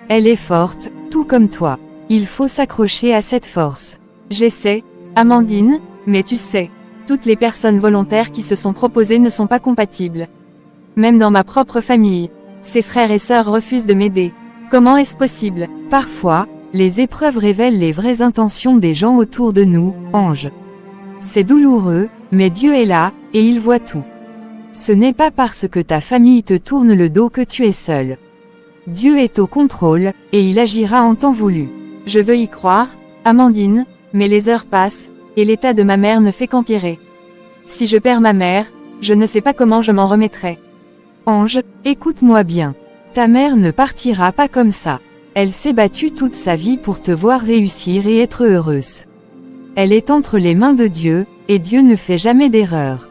Elle est forte, tout comme toi. Il faut s'accrocher à cette force. J'essaie, Amandine, mais tu sais, toutes les personnes volontaires qui se sont proposées ne sont pas compatibles. Même dans ma propre famille, ses frères et sœurs refusent de m'aider. Comment est-ce possible? Parfois, les épreuves révèlent les vraies intentions des gens autour de nous, Ange. C'est douloureux, mais Dieu est là, et il voit tout. Ce n'est pas parce que ta famille te tourne le dos que tu es seul. Dieu est au contrôle, et il agira en temps voulu. Je veux y croire, Amandine, mais les heures passent, et l'état de ma mère ne fait qu'empirer. Si je perds ma mère, je ne sais pas comment je m'en remettrai. Ange, écoute-moi bien. Ta mère ne partira pas comme ça. Elle s'est battue toute sa vie pour te voir réussir et être heureuse. Elle est entre les mains de Dieu, et Dieu ne fait jamais d'erreur.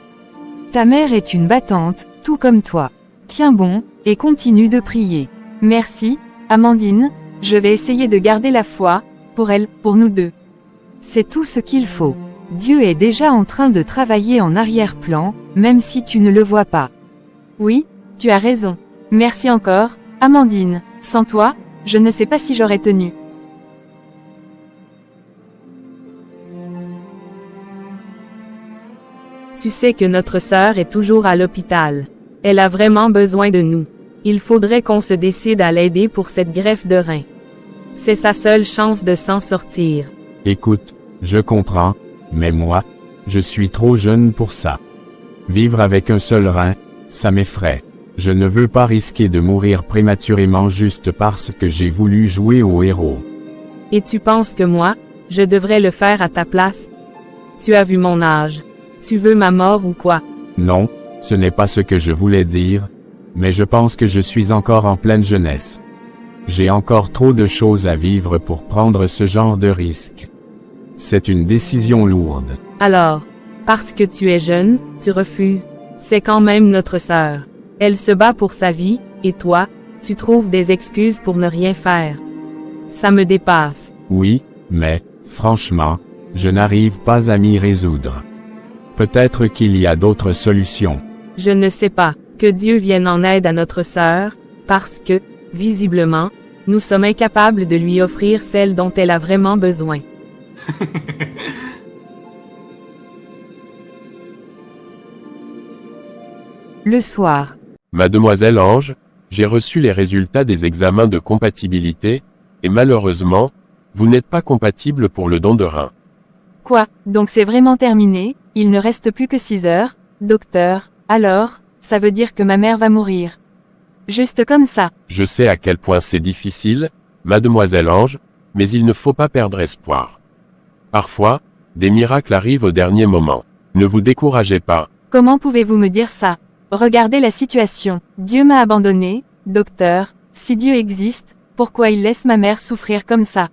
Ta mère est une battante, tout comme toi. Tiens bon, et continue de prier. Merci, Amandine, je vais essayer de garder la foi, pour elle, pour nous deux. C'est tout ce qu'il faut. Dieu est déjà en train de travailler en arrière-plan, même si tu ne le vois pas. Oui, tu as raison. Merci encore, Amandine. Sans toi, je ne sais pas si j'aurais tenu. Tu sais que notre sœur est toujours à l'hôpital. Elle a vraiment besoin de nous. Il faudrait qu'on se décide à l'aider pour cette greffe de rein. C'est sa seule chance de s'en sortir. Écoute, je comprends, mais moi, je suis trop jeune pour ça. Vivre avec un seul rein, ça m'effraie. Je ne veux pas risquer de mourir prématurément juste parce que j'ai voulu jouer au héros. Et tu penses que moi, je devrais le faire à ta place? Tu as vu mon âge. Tu veux ma mort ou quoi? Non, ce n'est pas ce que je voulais dire, mais je pense que je suis encore en pleine jeunesse. J'ai encore trop de choses à vivre pour prendre ce genre de risque. C'est une décision lourde. Alors, parce que tu es jeune, tu refuses. C'est quand même notre sœur. Elle se bat pour sa vie, et toi, tu trouves des excuses pour ne rien faire. Ça me dépasse. Oui, mais, franchement, je n'arrive pas à m'y résoudre. Peut-être qu'il y a d'autres solutions. Je ne sais pas, que Dieu vienne en aide à notre sœur, parce que, visiblement, nous sommes incapables de lui offrir celle dont elle a vraiment besoin. Le soir. Mademoiselle Ange, j'ai reçu les résultats des examens de compatibilité, et malheureusement, vous n'êtes pas compatible pour le don de rein. Quoi, donc c'est vraiment terminé, il ne reste plus que 6 heures, docteur, alors, ça veut dire que ma mère va mourir. Juste comme ça. Je sais à quel point c'est difficile, Mademoiselle Ange, mais il ne faut pas perdre espoir. Parfois, des miracles arrivent au dernier moment. Ne vous découragez pas. Comment pouvez-vous me dire ça? Regardez la situation. Dieu m'a abandonné, docteur. Si Dieu existe, pourquoi il laisse ma mère souffrir comme ça?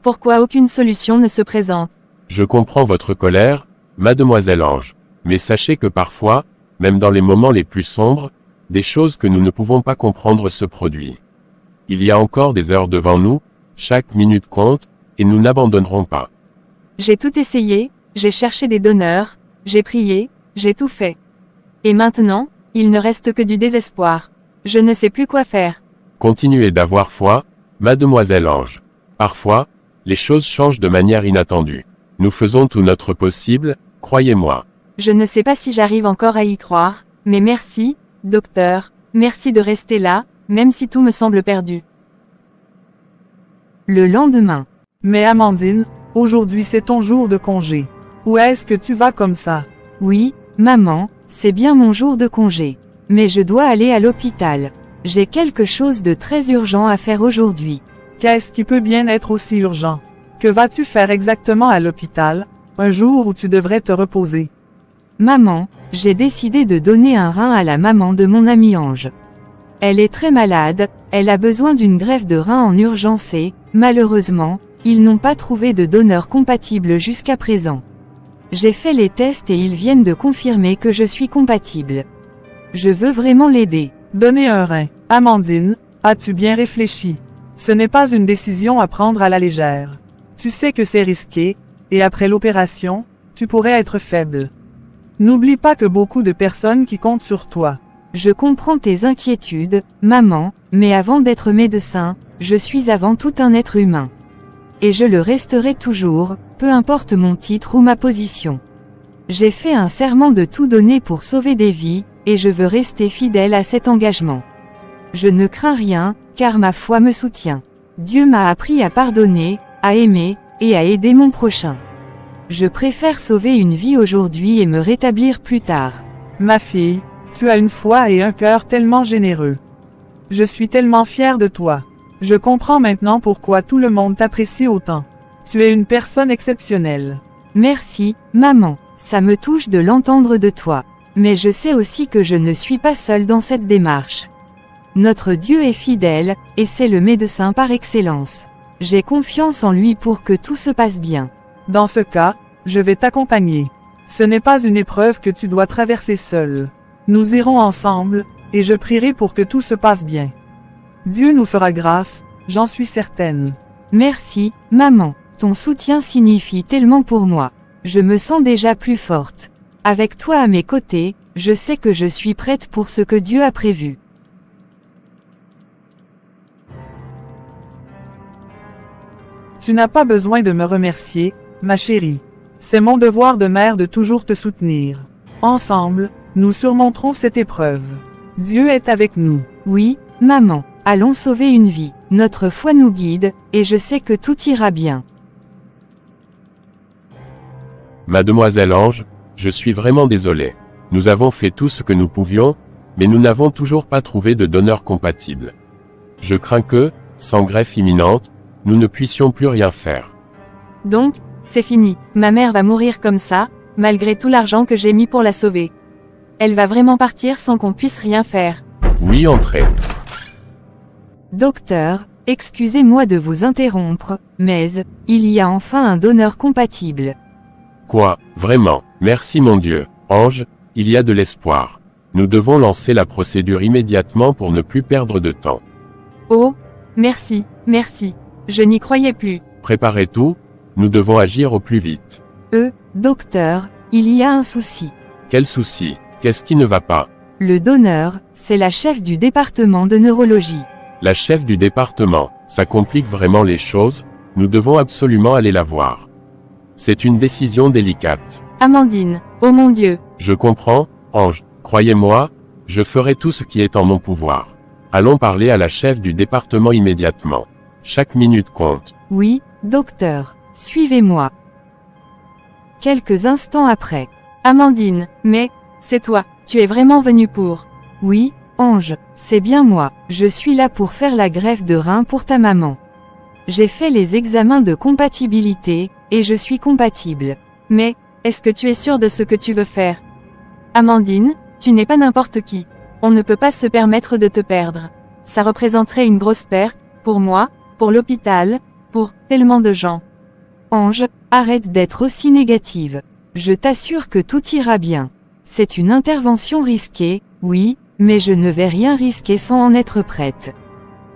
Pourquoi aucune solution ne se présente? Je comprends votre colère, Mademoiselle Ange. Mais sachez que parfois, même dans les moments les plus sombres, des choses que nous ne pouvons pas comprendre se produisent. Il y a encore des heures devant nous, chaque minute compte, et nous n'abandonnerons pas. J'ai tout essayé, j'ai cherché des donneurs, j'ai prié, j'ai tout fait. Et maintenant, il ne reste que du désespoir. Je ne sais plus quoi faire. Continuez d'avoir foi, Mademoiselle Ange. Parfois, les choses changent de manière inattendue. Nous faisons tout notre possible, croyez-moi. Je ne sais pas si j'arrive encore à y croire, mais merci, docteur, merci de rester là, même si tout me semble perdu. Le lendemain. Mais Amandine, aujourd'hui c'est ton jour de congé. Où est-ce que tu vas comme ça? Oui, maman, c'est bien mon jour de congé. Mais je dois aller à l'hôpital. J'ai quelque chose de très urgent à faire aujourd'hui. Qu'est-ce qui peut bien être aussi urgent? Que vas-tu faire exactement à l'hôpital, un jour où tu devrais te reposer? Maman, j'ai décidé de donner un rein à la maman de mon amie Ange. Elle est très malade, elle a besoin d'une greffe de rein en urgence et, malheureusement, ils n'ont pas trouvé de donneur compatible jusqu'à présent. J'ai fait les tests et ils viennent de confirmer que je suis compatible. Je veux vraiment l'aider. Donner un rein. Amandine, As-tu bien réfléchi? Ce n'est pas une décision à prendre à la légère. Tu sais que c'est risqué, et après l'opération, tu pourrais être faible. N'oublie pas que beaucoup de personnes qui comptent sur toi. Je comprends tes inquiétudes, maman, mais avant d'être médecin, je suis avant tout un être humain. Et je le resterai toujours, peu importe mon titre ou ma position. J'ai fait un serment de tout donner pour sauver des vies, et je veux rester fidèle à cet engagement. Je ne crains rien, car ma foi me soutient. Dieu m'a appris à pardonner, à aimer, et à aider mon prochain. Je préfère sauver une vie aujourd'hui et me rétablir plus tard. Ma fille, tu as une foi et un cœur tellement généreux. Je suis tellement fière de toi. Je comprends maintenant pourquoi tout le monde t'apprécie autant. Tu es une personne exceptionnelle. Merci, maman, ça me touche de l'entendre de toi. Mais je sais aussi que je ne suis pas seule dans cette démarche. Notre Dieu est fidèle, et c'est le médecin par excellence. J'ai confiance en lui pour que tout se passe bien. Dans ce cas, je vais t'accompagner. Ce n'est pas une épreuve que tu dois traverser seule. Nous irons ensemble, et je prierai pour que tout se passe bien. Dieu nous fera grâce, j'en suis certaine. Merci, maman, ton soutien signifie tellement pour moi. Je me sens déjà plus forte. Avec toi à mes côtés, je sais que je suis prête pour ce que Dieu a prévu. Tu n'as pas besoin de me remercier, ma chérie. C'est mon devoir de mère de toujours te soutenir. Ensemble, nous surmonterons cette épreuve. Dieu est avec nous. Oui, maman, allons sauver une vie. Notre foi nous guide, et je sais que tout ira bien. Mademoiselle Ange, je suis vraiment désolé. Nous avons fait tout ce que nous pouvions, mais nous n'avons toujours pas trouvé de donneur compatible. Je crains que, sans greffe imminente, nous ne puissions plus rien faire. Donc, c'est fini. Ma mère va mourir comme ça, malgré tout l'argent que j'ai mis pour la sauver. Elle va vraiment partir sans qu'on puisse rien faire. Oui, entrez. Docteur, excusez-moi de vous interrompre, mais, il y a enfin un donneur compatible. Quoi, vraiment, merci mon Dieu. Ange, il y a de l'espoir. Nous devons lancer la procédure immédiatement pour ne plus perdre de temps. Oh, merci, merci. Je n'y croyais plus. Préparez tout, nous devons agir au plus vite. Docteur, il y a un souci. Quel souci? Qu'est-ce qui ne va pas? Le donneur, c'est la chef du département de neurologie. La chef du département, ça complique vraiment les choses, nous devons absolument aller la voir. C'est une décision délicate. Amandine, oh mon Dieu. Je comprends, Ange, croyez-moi, je ferai tout ce qui est en mon pouvoir. Allons parler à la chef du département immédiatement. Chaque minute compte. Oui, docteur, suivez-moi. Quelques instants après. Amandine, mais, c'est toi, tu es vraiment venue pour. Oui, Ange, c'est bien moi, je suis là pour faire la greffe de rein pour ta maman. J'ai fait les examens de compatibilité, et je suis compatible. Mais, est-ce que tu es sûre de ce que tu veux faire? Amandine, tu n'es pas n'importe qui. On ne peut pas se permettre de te perdre. Ça représenterait une grosse perte, pour moi, pour l'hôpital, pour tellement de gens. Ange, arrête d'être aussi négative. Je t'assure que tout ira bien. C'est une intervention risquée, oui, mais je ne vais rien risquer sans en être prête.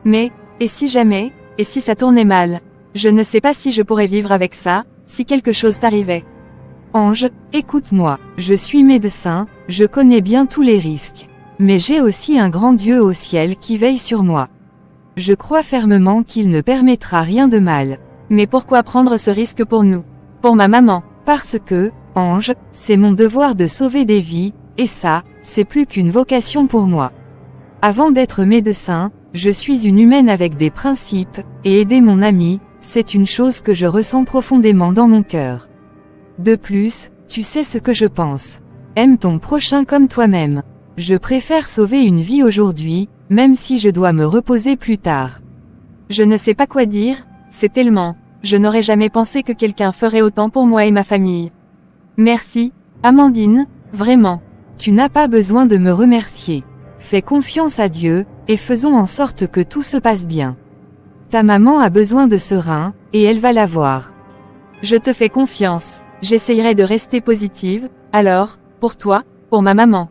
Mais, et si jamais, et si ça tournait mal? Je ne sais pas si je pourrais vivre avec ça, si quelque chose t'arrivait. Ange, écoute-moi, je suis médecin, je connais bien tous les risques. Mais j'ai aussi un grand Dieu au ciel qui veille sur moi. Je crois fermement qu'il ne permettra rien de mal. Mais pourquoi prendre ce risque pour nous? Pour ma maman? Parce que, Ange, c'est mon devoir de sauver des vies, et ça, c'est plus qu'une vocation pour moi. Avant d'être médecin, je suis une humaine avec des principes, et aider mon ami, c'est une chose que je ressens profondément dans mon cœur. De plus, tu sais ce que je pense. Aime ton prochain comme toi-même. Je préfère sauver une vie aujourd'hui, même si je dois me reposer plus tard. Je ne sais pas quoi dire, c'est tellement. Je n'aurais jamais pensé que quelqu'un ferait autant pour moi et ma famille. Merci, Amandine, vraiment. Tu n'as pas besoin de me remercier. Fais confiance à Dieu, et faisons en sorte que tout se passe bien. Ta maman a besoin de ce rein, et elle va l'avoir. Je te fais confiance. J'essayerai de rester positive, alors, pour toi, pour ma maman.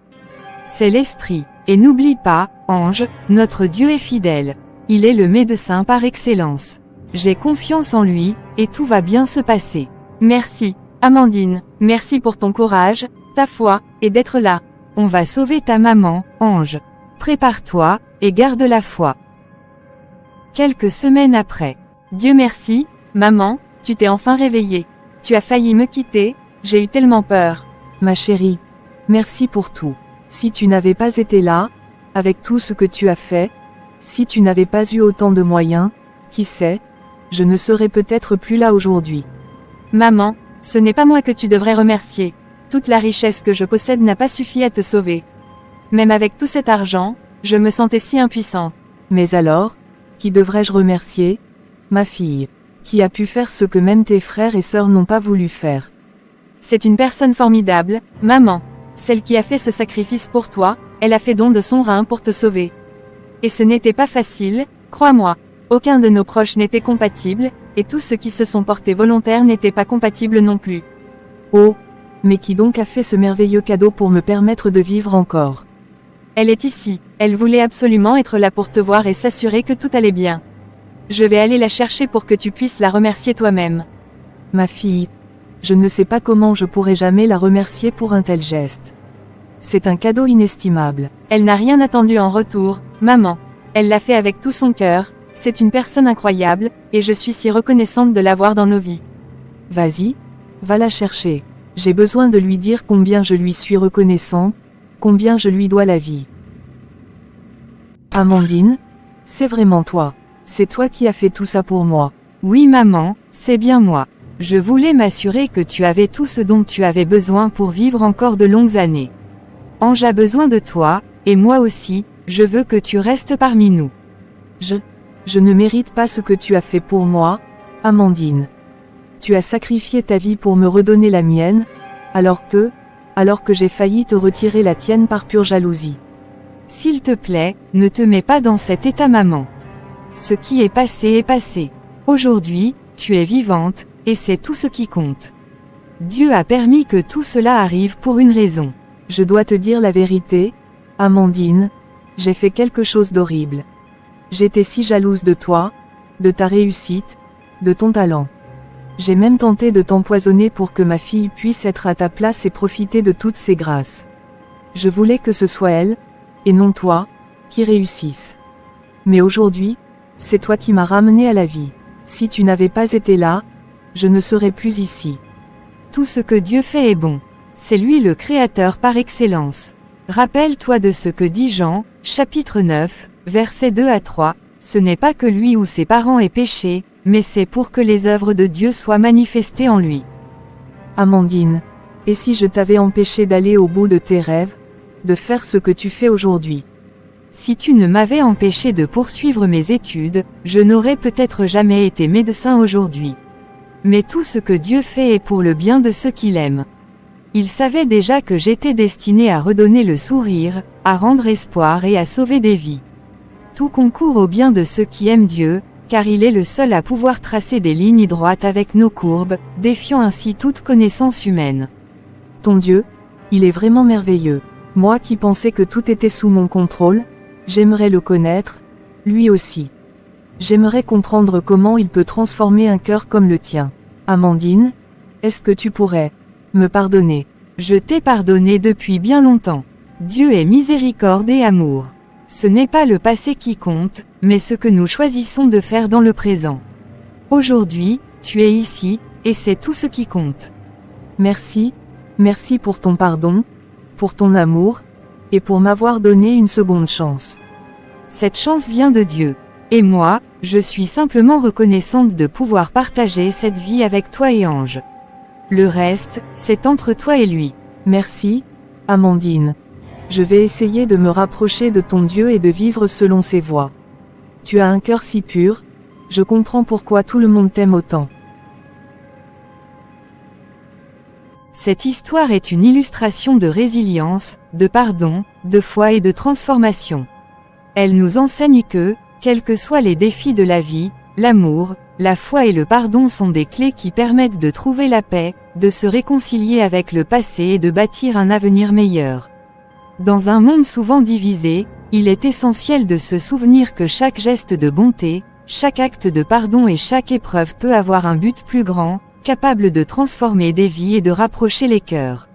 C'est l'esprit. Et n'oublie pas, Ange, notre Dieu est fidèle. Il est le médecin par excellence. J'ai confiance en lui, et tout va bien se passer. Merci, Amandine, merci pour ton courage, ta foi, et d'être là. On va sauver ta maman, Ange. Prépare-toi, et garde la foi. Quelques semaines après. Dieu merci, maman, tu t'es enfin réveillée. Tu as failli me quitter, j'ai eu tellement peur. Ma chérie, merci pour tout. Si tu n'avais pas été là, avec tout ce que tu as fait, si tu n'avais pas eu autant de moyens, qui sait, je ne serais peut-être plus là aujourd'hui. Maman, ce n'est pas moi que tu devrais remercier. Toute la richesse que je possède n'a pas suffi à te sauver. Même avec tout cet argent, je me sentais si impuissante. Mais alors, qui devrais-je remercier? Ma fille, qui a pu faire ce que même tes frères et sœurs n'ont pas voulu faire. C'est une personne formidable, maman. Celle qui a fait ce sacrifice pour toi, elle a fait don de son rein pour te sauver. Et ce n'était pas facile, crois-moi. Aucun de nos proches n'était compatible, et tous ceux qui se sont portés volontaires n'étaient pas compatibles non plus. Oh, mais qui donc a fait ce merveilleux cadeau pour me permettre de vivre encore? Elle est ici, elle voulait absolument être là pour te voir et s'assurer que tout allait bien. Je vais aller la chercher pour que tu puisses la remercier toi-même. Ma fille, je ne sais pas comment je pourrai jamais la remercier pour un tel geste. C'est un cadeau inestimable. Elle n'a rien attendu en retour, maman. Elle l'a fait avec tout son cœur, c'est une personne incroyable, et je suis si reconnaissante de l'avoir dans nos vies. Vas-y, va la chercher. J'ai besoin de lui dire combien je lui suis reconnaissant, combien je lui dois la vie. Amandine, c'est vraiment toi. C'est toi qui as fait tout ça pour moi. Oui maman, c'est bien moi. Je voulais m'assurer que tu avais tout ce dont tu avais besoin pour vivre encore de longues années. Ange a besoin de toi, et moi aussi, je veux que tu restes parmi nous. Je ne mérite pas ce que tu as fait pour moi, Amandine. Tu as sacrifié ta vie pour me redonner la mienne, alors que j'ai failli te retirer la tienne par pure jalousie. S'il te plaît, ne te mets pas dans cet état maman. Ce qui est passé est passé. Aujourd'hui, tu es vivante, et c'est tout ce qui compte. Dieu a permis que tout cela arrive pour une raison. Je dois te dire la vérité, Amandine, j'ai fait quelque chose d'horrible. J'étais si jalouse de toi, de ta réussite, de ton talent. J'ai même tenté de t'empoisonner pour que ma fille puisse être à ta place et profiter de toutes ses grâces. Je voulais que ce soit elle, et non toi, qui réussisse. Mais aujourd'hui, c'est toi qui m'as ramené à la vie. Si tu n'avais pas été là, je ne serais plus ici. Tout ce que Dieu fait est bon. C'est lui le Créateur par excellence. Rappelle-toi de ce que dit Jean, chapitre 9, versets 2 à 3, ce n'est pas que lui ou ses parents aient péché, mais c'est pour que les œuvres de Dieu soient manifestées en lui. Amandine, et si je t'avais empêché d'aller au bout de tes rêves, de faire ce que tu fais aujourd'hui? Si tu ne m'avais empêché de poursuivre mes études, je n'aurais peut-être jamais été médecin aujourd'hui. Mais tout ce que Dieu fait est pour le bien de ceux qu'il aime. Il savait déjà que j'étais destinée à redonner le sourire, à rendre espoir et à sauver des vies. Tout concourt au bien de ceux qui aiment Dieu, car il est le seul à pouvoir tracer des lignes droites avec nos courbes, défiant ainsi toute connaissance humaine. Ton Dieu, il est vraiment merveilleux. Moi qui pensais que tout était sous mon contrôle, j'aimerais le connaître, lui aussi. J'aimerais comprendre comment il peut transformer un cœur comme le tien. Amandine, est-ce que tu pourrais me pardonner? Je t'ai pardonné depuis bien longtemps. Dieu est miséricorde et amour. Ce n'est pas le passé qui compte, mais ce que nous choisissons de faire dans le présent. Aujourd'hui, tu es ici, et c'est tout ce qui compte. Merci pour ton pardon, pour ton amour, et pour m'avoir donné une seconde chance. Cette chance vient de Dieu. Et moi, je suis simplement reconnaissante de pouvoir partager cette vie avec toi et Ange. Le reste, c'est entre toi et lui. Merci, Amandine. Je vais essayer de me rapprocher de ton Dieu et de vivre selon ses voies. Tu as un cœur si pur, je comprends pourquoi tout le monde t'aime autant. Cette histoire est une illustration de résilience, de pardon, de foi et de transformation. Elle nous enseigne que, quels que soient les défis de la vie, l'amour, la foi et le pardon sont des clés qui permettent de trouver la paix, de se réconcilier avec le passé et de bâtir un avenir meilleur. Dans un monde souvent divisé, Il est essentiel de se souvenir que chaque geste de bonté, chaque acte de pardon et chaque épreuve peut avoir un but plus grand, capable de transformer des vies et de rapprocher les cœurs.